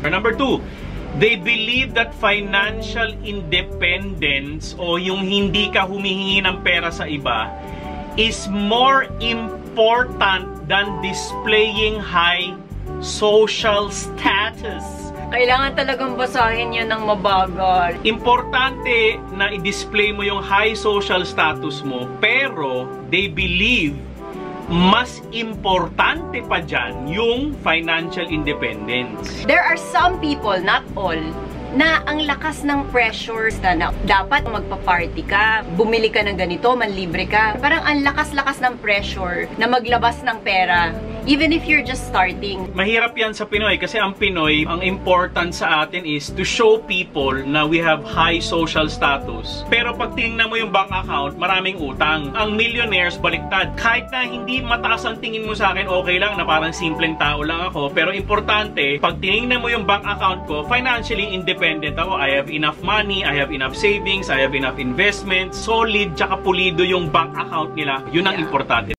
Number 2, they believe that financial independence o yung hindi ka humihingi ng pera sa iba is more important than displaying high social status. Kailangan talagang basahin yan ng mabagal. Importante na i-display mo yung high social status mo, pero they believe mas importante pa dyan yung financial independence. There are some people, not all, na ang lakas ng pressures na dapat magpa-party ka, bumili ka ng ganito, manlibre ka. Parang ang lakas-lakas ng pressure na maglabas ng pera. Even if you're just starting. Mahirap yan sa Pinoy kasi ang Pinoy, ang important sa atin is to show people na we have high social status. Pero pag tingnan mo yung bank account, maraming utang. Ang millionaires, baliktad. Kahit na hindi mataas ang tingin mo sa akin, okay lang na parang simpleng tao lang ako. Pero importante, pag tingnan mo yung bank account ko, financially independent ako. I have enough money, I have enough savings, I have enough investments. Solid, tsaka pulido yung bank account nila. Yun ang importante.